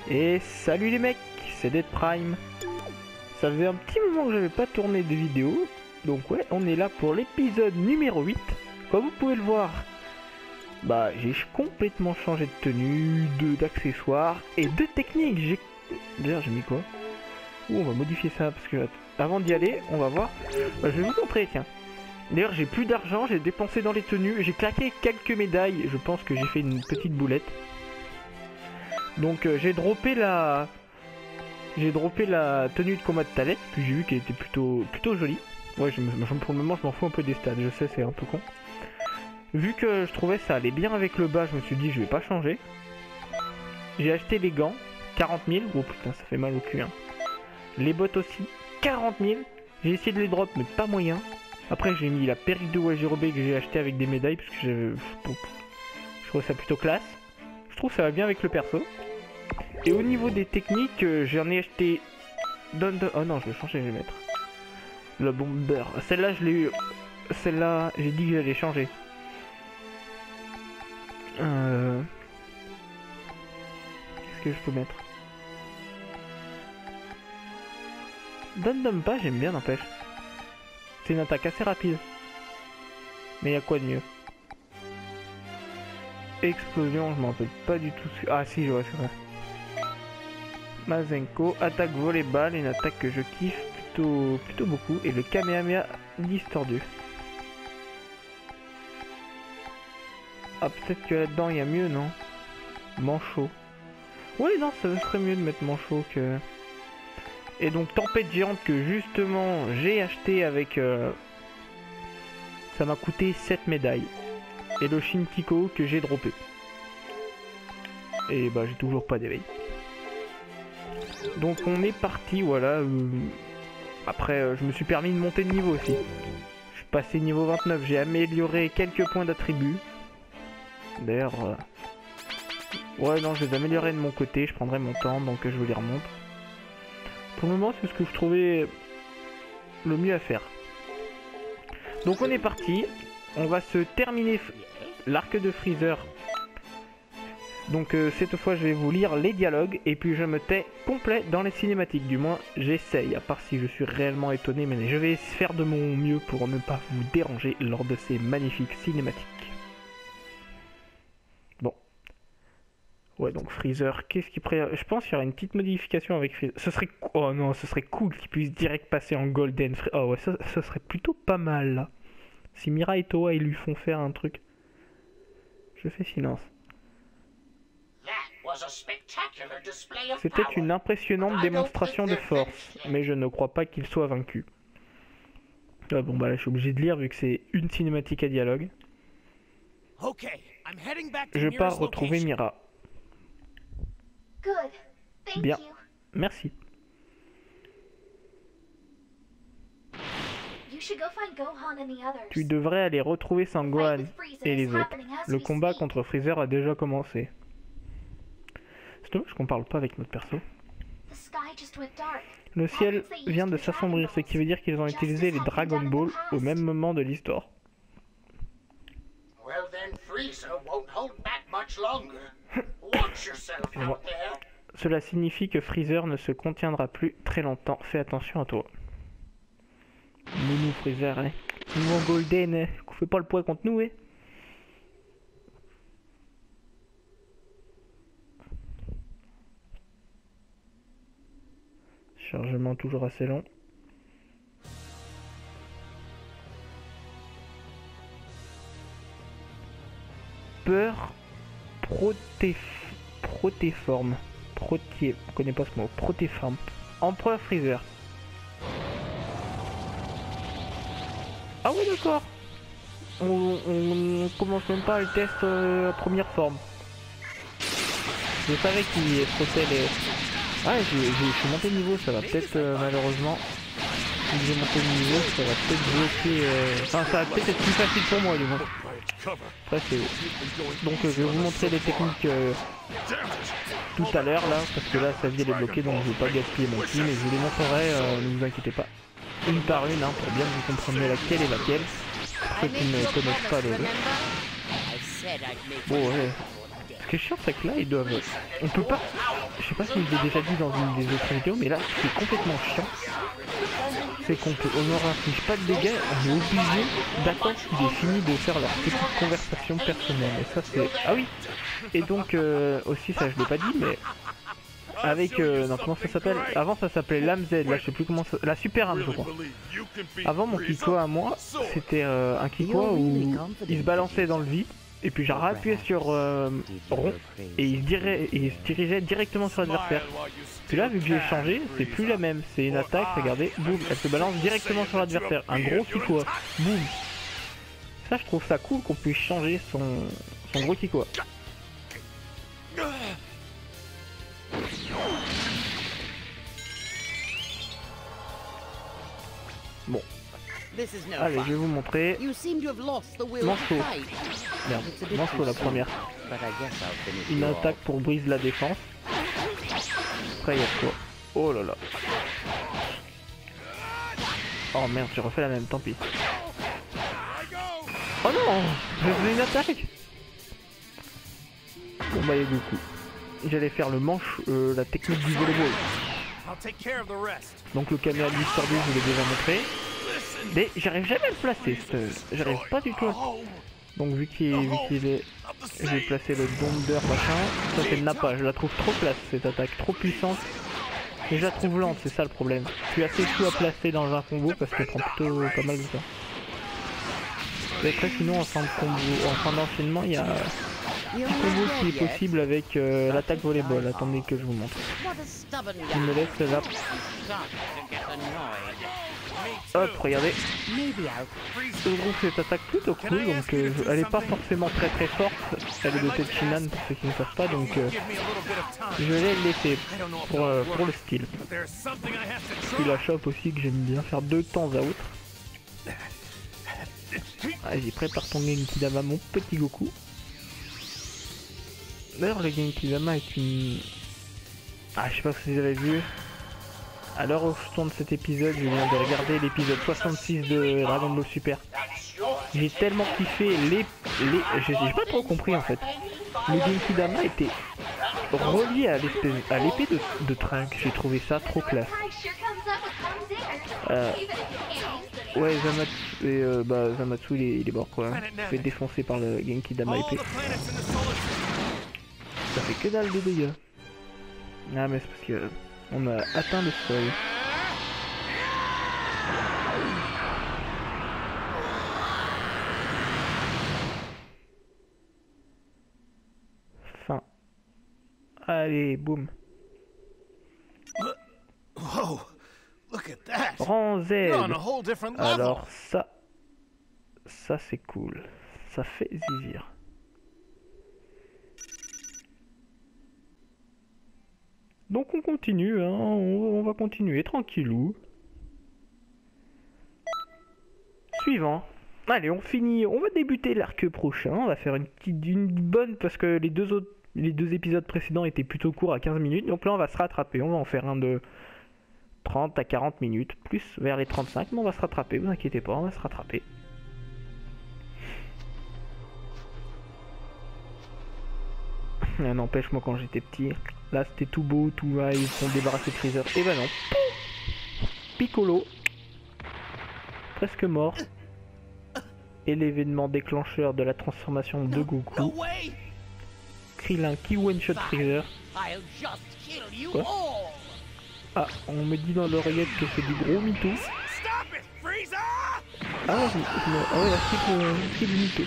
Et salut les mecs, c'est Dead Prime. Ça faisait un petit moment que j'avais pas tourné de vidéo. Donc ouais, on est là pour l'épisode numéro 8. Comme vous pouvez le voir, bah j'ai complètement changé de tenue, d'accessoires et de technique. D'ailleurs j'ai mis quoi? On va modifier ça parce que avant d'y aller, on va voir. Bah, je vais vous montrer, tiens. D'ailleurs j'ai plus d'argent, j'ai dépensé dans les tenues, j'ai claqué quelques médailles. Je pense que j'ai fait une petite boulette. Donc j'ai droppé la tenue de combat de Thalès, que j'ai vu qu'elle était plutôt jolie. Ouais, pour le moment je m'en fous un peu des stats, je sais c'est un peu con. Vu que je trouvais ça allait bien avec le bas, je me suis dit je vais pas changer. J'ai acheté les gants, 40 000, oh putain ça fait mal au cul hein. Les bottes aussi, 40 000. J'ai essayé de les drop mais pas moyen. Après j'ai mis la perruque de Wajirobé que j'ai acheté avec des médailles parce que je trouve ça plutôt classe. Je trouve que ça va bien avec le perso. Et au niveau des techniques, j'en ai acheté... Oh non, je vais changer, je vais mettre. Le bomber. Celle-là, je l'ai eu... Celle-là, j'ai dit que j'allais changer. Qu'est-ce que je peux mettre? Dum pas, j'aime bien, n'empêche. C'est une attaque assez rapide. Mais il y a quoi de mieux? Explosion, je m'en rappelle pas du tout. Ah si, je vois, c'est vrai. Mazenko, attaque volleyball, une attaque que je kiffe plutôt beaucoup. Et le Kamehameha distordu. Ah peut-être que là-dedans il y a mieux, non? Manchot. Oui non, ça serait mieux de mettre manchot que... Et donc tempête géante que justement j'ai acheté avec... Ça m'a coûté 7 médailles. Et le Shinchiko que j'ai droppé. Et bah j'ai toujours pas d'éveil. Donc on est parti, voilà. Après je me suis permis de monter de niveau aussi. Je suis passé niveau 29, j'ai amélioré quelques points d'attribut. D'ailleurs... Ouais non, je les améliorerai de mon côté, je prendrai mon temps, donc je vous les remontre. Pour le moment c'est ce que je trouvais le mieux à faire. Donc on est parti. On va se terminer l'arc de Freezer. Donc cette fois je vais vous lire les dialogues et puis je me tais complet dans les cinématiques. Du moins j'essaye, à part si je suis réellement étonné, mais je vais faire de mon mieux pour ne pas vous déranger lors de ces magnifiques cinématiques. Bon. Ouais donc Freezer, qu'est-ce qui pourrait... Je pense qu'il y aura une petite modification avec Freezer. Ce serait... Oh non, ce serait cool qu'il puisse direct passer en Golden. Oh ouais, ça serait plutôt pas mal là. Si Mira et Toa ils lui font faire un truc. Je fais silence. C'était une impressionnante démonstration de force, mais je ne crois pas qu'il soit vaincu. Ah bon bah là je suis obligé de lire vu que c'est une cinématique à dialogue. Je pars retrouver Mira. Bien, merci. Tu devrais aller retrouver Sangohan et les autres. Le combat contre Freezer a déjà commencé. C'est dommage qu'on parle pas avec notre perso. Le ciel vient de s'assombrir, ce qui veut dire qu'ils ont utilisé les Dragon Ball au même moment de l'histoire. Cela signifie que Freezer ne se contiendra plus très longtemps. Fais attention à toi. Nounou Freezer, hein. Nounou Golden, hein. Qu'on fait pas le poids contre nous, hein. Chargement toujours assez long. Peur protéforme. On connaît pas ce mot. Protéforme. Empereur Freezer. Ah oui d'accord. On commence même pas le test première forme. Je savais qu'il traitait les... Ouais je suis monté de niveau, ça va peut-être malheureusement. Si j'ai monté de niveau, ça va peut-être bloquer... Enfin ça va peut-être être plus facile pour moi du moins. Après c'est... Donc je vais vous montrer les techniques tout à l'heure là, parce que là sa vie elle est bloquée donc je vais pas gaspiller mon ki, mais je vous les montrerai, ne vous inquiétez pas. Une par une, hein, pour bien que vous compreniez laquelle est laquelle. Pour ceux qui ne connaissent pas les deux. Bon ouais. Ce qui est chiant, c'est que là, ils doivent... On peut pas... Je sais pas si je l'ai déjà dit dans une des autres vidéos, mais là, ce qui est complètement chiant, c'est qu'on peut... On n'aura pas de dégâts, on est obligé d'attendre qu'il ait fini de faire leur petite conversation personnelle. Et ça, c'est... Ah oui. Et donc, aussi, ça, je l'ai pas dit, mais... Avec... non, comment ça s'appelle? Avant, ça s'appelait l'âme Z, là, je sais plus comment ça... La super âme, je crois. Avant, mon Kikoa à moi, c'était un Kikoa où il se balançait dans le vide. Et puis j'ai appuyé sur rond et il se dirigeait directement sur l'adversaire. Puis là, vu que j'ai changé, c'est plus la même. C'est une attaque, regardez, boum, elle se balance directement sur l'adversaire. Un gros Kikoa, boum. Ça, je trouve ça cool qu'on puisse changer son gros Kikoa. Bon. Allez, je vais vous montrer. Mancho. Merde, Mancho la première. Une attaque pour brise la défense. Après, il y a quoi? Oh là là. Oh merde, j'ai refait la même, tant pis. Oh non, j'ai fait une attaque. Bon bah, il y a Goku. J'allais faire le manche, la technique du volleyball. Donc le caméra de l'histoire 2, je vous l'ai déjà montré. Mais j'arrive jamais à le placer, j'arrive pas du tout à... Donc vu qu'il est... Je vais placer le Donder machin. Ça c'est le Nappa, je la trouve trop classe cette attaque, trop puissante. Et je la trouve lente, c'est ça le problème. Je suis assez fou à placer dans un combo parce qu'elle prend plutôt pas mal de temps. Et après sinon en fin de combo, en fin d'enchaînement il y a un petit combo qui est possible avec l'attaque volleyball. Attendez que je vous montre. Il me laisse là. Hop, regardez. Je trouve cette attaque plutôt cool, donc elle est pas forcément très forte. Elle est dotée de Shinan pour ceux qui ne savent pas, donc je vais le laisser pour le style. Puis la chope aussi que j'aime bien faire de temps à autre. Vas-y, prépare ton Genkidama, mon petit Goku. D'ailleurs, le Genkidama est une... Ah, je sais pas si vous avez vu. À l'heure où je tourne cet épisode, je viens de regarder l'épisode 66 de Dragon Ball Super. J'ai tellement kiffé j'ai pas trop compris en fait. Le Genkidama était relié à l'épée de Trunks. J'ai trouvé ça trop classe. Ouais, Zamatsu il est mort quoi. Il se fait défoncer par le Genkidama épée. Ça fait que dalle de dégâts. Ah mais c'est parce que on a atteint le seuil. Fin. Allez, boum. Rang Z. Alors ça c'est cool. Ça fait zizir. Donc on continue, hein, on va continuer tranquillou. Suivant. Allez, on finit, on va débuter l'arc prochain. On va faire une bonne parce que les deux épisodes précédents étaient plutôt courts à 15 minutes. Donc là on va se rattraper, on va en faire un de 30 à 40 minutes, plus vers les 35, mais on va se rattraper, vous inquiétez pas, on va se rattraper. N'empêche, moi quand j'étais petit, là c'était tout beau, tout va, ils sont débarrassés de Freezer. Et ben non. Piccolo. Presque mort. Et l'événement déclencheur de la transformation de Goku. Krillin qui one-shot Freezer. Quoi? Ah, on me dit dans l'oreillette que c'est du gros mytho. Ah, ouais, c'est du mytho.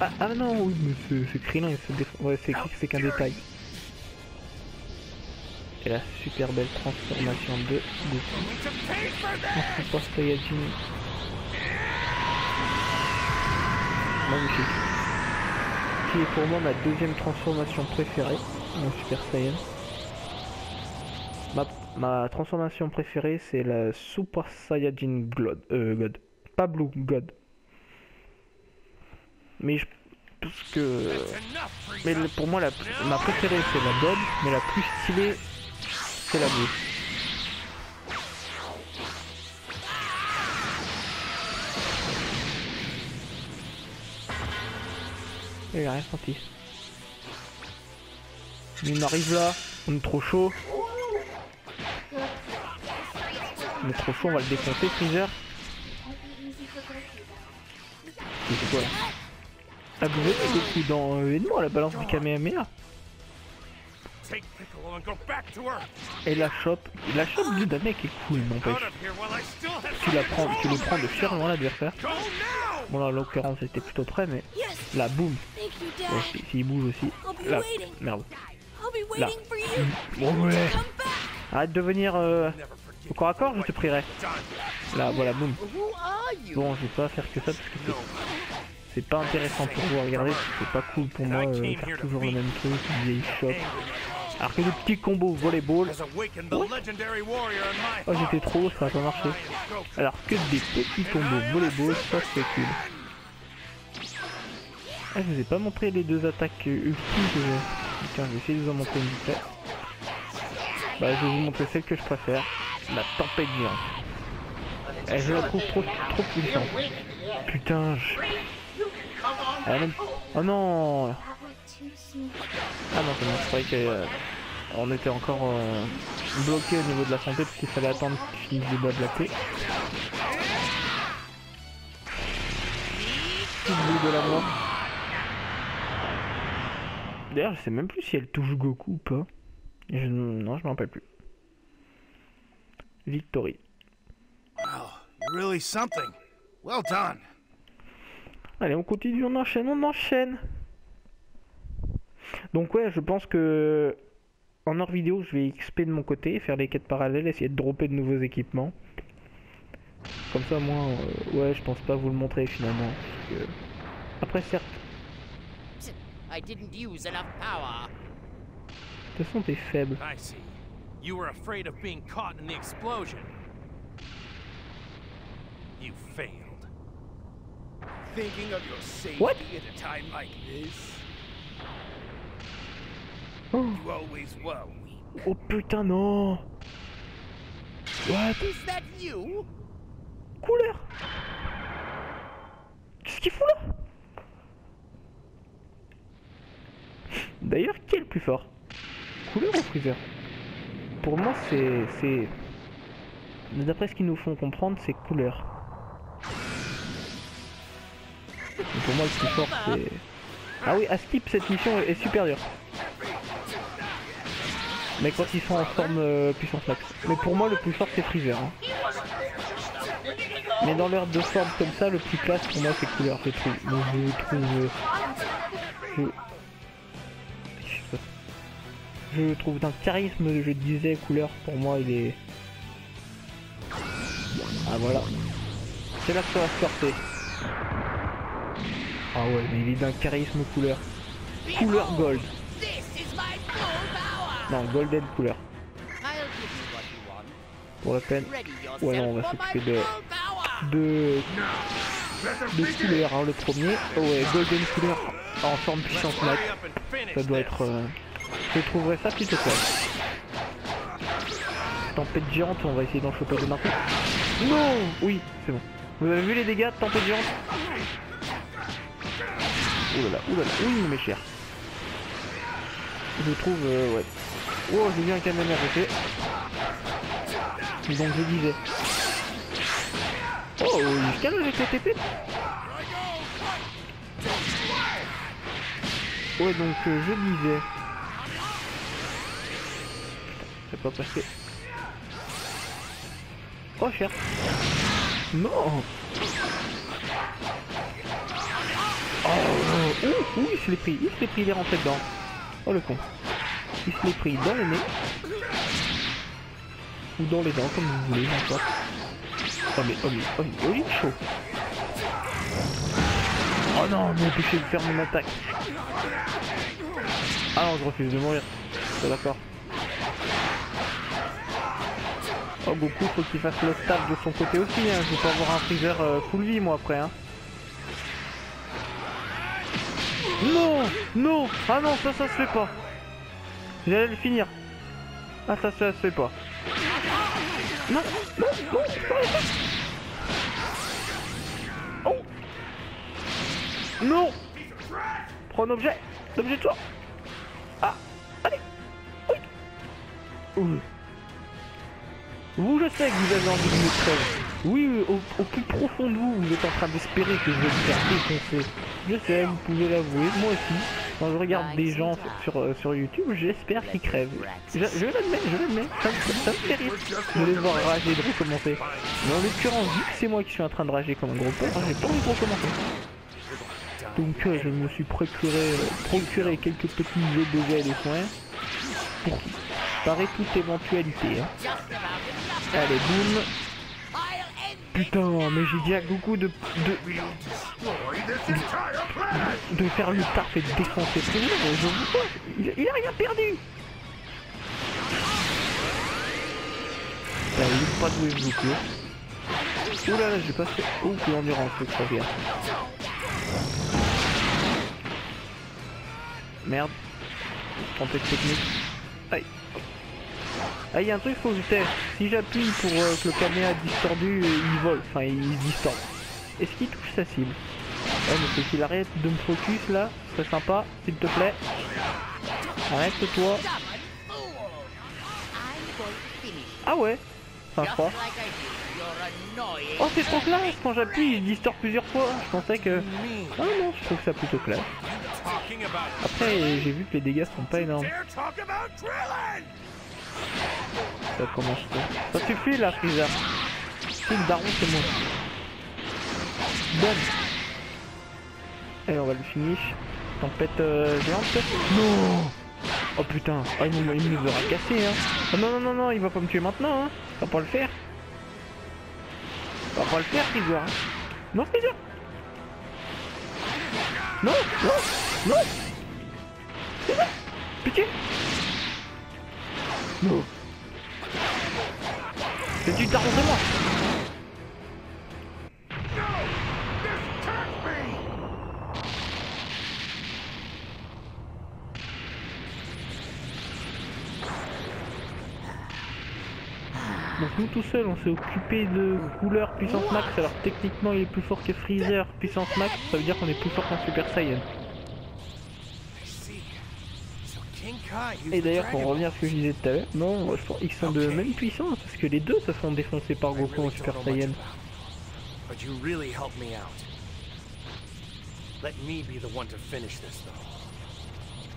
Ah non, oui, mais c'est Krillin, ouais, c'est qu'un détail. Et la super belle transformation de Goku en Super Saiyajin. Magnifique. Qui est pour moi ma deuxième transformation préférée, mon Super Saiyan. Ma transformation préférée c'est la Super Saiyajin God. Pas Blue, God. Mais pour moi ma préférée c'est la God, mais la plus stylée c'est la Blue. Il a rien senti. On arrive là, on est trop chaud. On est trop chaud, on va le défoncer, Freezer. C'est quoi là? Ah, vous avez Goku dans Edmond, la balance du Kamehameha. Et la chope du Namek est cool, n'empêche. Tu le prends de fier loin l'adversaire. Bon là, en l'occurrence, c'était plutôt près, mais là, boum. Bon, s'il bouge aussi. Là, merde. Là. Bon, ouais. Arrête de venir au corps à corps, je te prierai. Là, voilà, boum. Bon, je vais pas faire que ça parce que c'est pas intéressant pour vous à regarder. C'est pas cool pour moi faire toujours le même truc, une vieille chope. Alors que des petits combos volleyball. Oh, j'étais trop haut, ça a pas marché. Alors que des petits combos volleyball, ça c'est cool. Ah, je vous ai pas montré les deux attaques ultimes que j'ai. Tiens, je vais essayer de vous en montrer une vite fait. Bah, je vais vous montrer celle que je préfère. La tempête géante. Et je la trouve trop puissante. Putain, oh non. Ah non, c'est vrai qu'on était encore bloqué au niveau de la santé parce qu'il fallait attendre qu'il finisse de bois de la clé. Tout le bout de la mort. D'ailleurs, je sais même plus si elle touche Goku ou pas. Non, je m'en rappelle plus. Victory. Wow, you're really something. Well done. Allez, on continue, on enchaîne. Donc ouais, je pense que en hors vidéo, je vais XP de mon côté, faire des quêtes parallèles, essayer de dropper de nouveaux équipements. Comme ça, moi, ouais, je pense pas vous le montrer finalement. Parce que... Après, certes. I didn't use enough power. De toute façon, t'es faible. I see. You were afraid of being caught in the explosion. You failed. Thinking of your safety What? at a time like this? Oh, You always were weak. oh putain, non. What? Is that you? Couleur. Qu'est-ce qu'il fout là? D'ailleurs, qui est le plus fort? Couleur ou Freezer? Pour moi, c'est... D'après ce qu'ils nous font comprendre, c'est couleur. Et pour moi, le plus fort, c'est... Ah oui, à skip, cette mission est super dure. Mais quand ils sont en forme puissance max. Mais pour moi, le plus fort, c'est Freezer. Hein. Mais dans l'heure de forme comme ça, le plus classe, pour moi, c'est couleur, je trouve. Donc, je trouve d'un charisme, je disais, couleur, pour moi, il est... Ah, voilà. C'est là que ça va se corter. Ah ouais, mais il est d'un charisme couleur. Couleur gold. Non, golden couleur. Pour la peine. Ouais, non, on va s'occuper de couleur, hein, le premier. Oh ouais, golden couleur en forme puissance max. Ça doit être... Je trouverais ça plutôt classe. Tempête géante, on va essayer d'en choper de n'importe. Non. Oui, c'est bon. Vous avez vu les dégâts de tempête géante? Oulala, oui, mais cher. Je trouve, ouais. Oh, j'ai vu un Kamehameha pété. Donc je disais. Oh, il calme avec les TP. Ouais, donc je disais. C'est pas passé. Oh, cher. Non. Oh, il se l'est pris, il est rentré dedans. Oh le con. Il se l'est pris dans le nez. Ou dans les dents, comme vous voulez, n'importe. Oh mais il est chaud. Oh non, m'empêcher de faire mon attaque. Ah non, je refuse de mourir. C'est d'accord. Oh, Goku, faut qu'il fasse le staff de son côté aussi, hein. Je vais pas avoir un Freezer full vie, moi, après, hein. Non, non, ah non, ça se fait pas. J'allais le finir. Ah, ça se fait pas. Non, non, non, oh. Non. Prends un objet, l'objet de toi. Ah, allez. Vous, je sais que vous avez envie de me crève. Oui, au plus profond de vous, vous êtes en train d'espérer que je vais me faire défoncer. Je sais, vous pouvez l'avouer, moi aussi. Quand je regarde des gens sur YouTube, j'espère qu'ils crèvent. Je l'admets, ça me fait rire de les voir rager, de recommencer. Mais en l'occurrence, vu que c'est moi qui suis en train de rager comme un gros porc, j'ai pas envie de recommencer. Donc je me suis procuré quelques petits jeux de gel et soins pour parer toute éventualité. Hein. Allez, boum. Putain, mais j'ai dit à Goku de faire le taf et de défoncer tout le monde. Je vous vois, il a rien perdu. Il est pas doué Goku. Oh là là, j'ai pas fait. Oh, que l'endurance, c'est très bien. Merde. Trompé de technique. Aïe. Ah, il y a un truc faut que je teste. Si j'appuie pour que le caméra distordu, il vole, enfin il se distord. Est-ce qu'il touche sa cible? Ouais, mais faut qu'il arrête de me focus là, ce serait sympa, s'il te plaît. Arrête-toi. Ah ouais. Enfin, je crois. Oh, c'est trop classe. Quand j'appuie, il distord plusieurs fois. Je pensais que... Ah non, je trouve ça plutôt classe. Après, j'ai vu que les dégâts sont pas énormes. Ça commence pas. Ça suffit là, Freezer. Si le daron, c'est moi. Donne. Allez, on va le finish. Tempête géante. Non. Oh putain. Oh, il nous aura cassé, hein. Oh, non, il va pas me tuer maintenant, hein. Il va pas le faire. Il va pas le faire, Freezer. Non, Freezer. Non. Freezer. Pitié. Non. C'est du daron de moi. Donc nous tout seuls on s'est occupé de couleur puissance max, alors techniquement il est plus fort que Freezer puissance max, ça veut dire qu'on est plus fort qu'un Super Saiyan. Et d'ailleurs pour revenir à ce que je disais tout à l'heure, non, je pense qu'ils sont de même puissance, parce que les deux se font défoncer par Goku en Super Saiyan.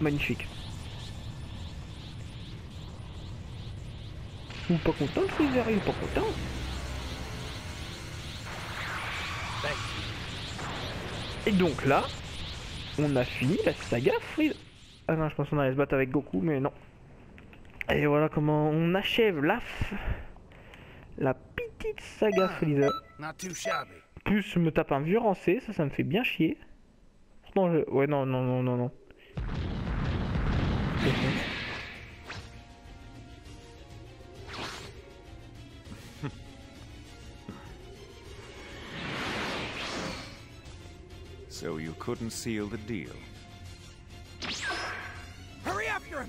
Magnifique. Ou pas content le Freezer, il est pas content. Et donc là, on a fini la saga Freezer. Ah non, je pense qu'on allait se battre avec Goku, mais non. Et voilà comment on achève la petite saga Freezer. Plus je me tape un vieux rancé, ça me fait bien chier. Pourtant je... Ouais, non. So you couldn't seal the deal. Hurry up, you're...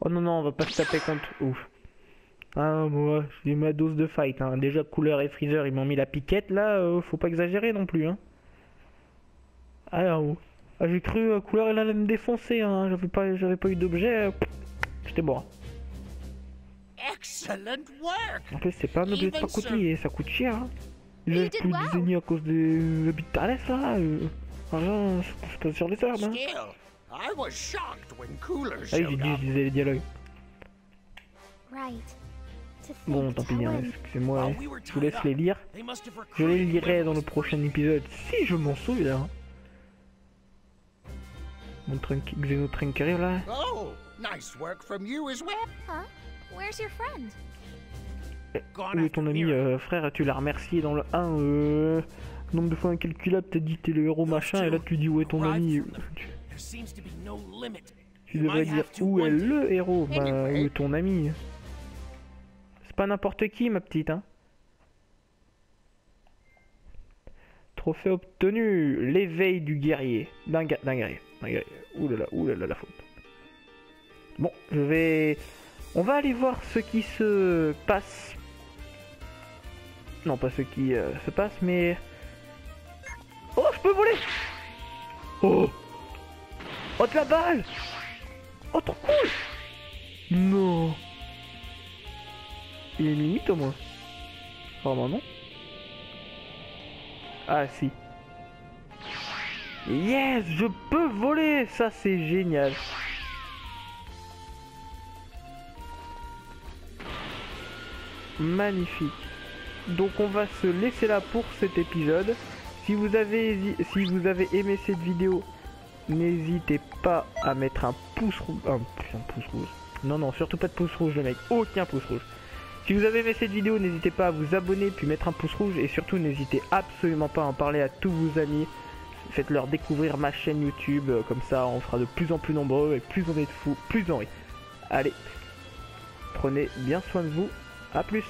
Oh non, on va pas se taper contre... Ouf. Ah moi, j'ai ma dose de fight. Hein. Déjà Couleur et Freezer, ils m'ont mis la piquette là, faut pas exagérer non plus. Hein. Alors, j'ai cru Couleur, elle allait me défoncer. Hein. J'avais pas eu d'objet. J'étais mort. En plus, c'est pas un objet de pas coûter, ça coûte cher. Hein. J'ai plus de désigner à cause des habits de Thalès là. C'est pas sur les arbres. Hein. Ah oui, je disais les dialogues. Bon, tant pis, hein, excusez-moi, hein. Je vous laisse les lire. Je les lirai dans le prochain épisode, si je m'en souviens. Mon Xenotrunk arrive là. Oh, nice work from you as well. Huh? Where's your friend? Où est ton ami, frère? Tu l'as remercié dans le 1, nombre de fois incalculable, t'as dit t'es le héros machin, et là tu dis où est ton ami? Tu devrais dire où est le héros? Bah, où est ton ami? C'est pas n'importe qui, ma petite, hein. Trophée obtenu, l'éveil du guerrier. D'un guerrier. Oulala, la faute. Bon, on va aller voir ce qui se passe. Non, pas ce qui se passe, mais... Oh, je peux voler. Oh. Oh, de la balle. Oh, trop cool. Non. Il y a une limite au moins. Vraiment non. Ah si. Yes, je peux voler. Ça c'est génial. Magnifique. Donc on va se laisser là pour cet épisode. Si vous avez aimé cette vidéo, n'hésitez pas à mettre un pouce rouge. Un pouce rouge. Non, surtout pas de pouce rouge, le mec. Aucun pouce rouge. Si vous avez aimé cette vidéo, n'hésitez pas à vous abonner puis mettre un pouce rouge. Et surtout, n'hésitez absolument pas à en parler à tous vos amis. Faites-leur découvrir ma chaîne YouTube. Comme ça, on sera de plus en plus nombreux et plus on est de fous, plus on rit. Allez, prenez bien soin de vous. A plus.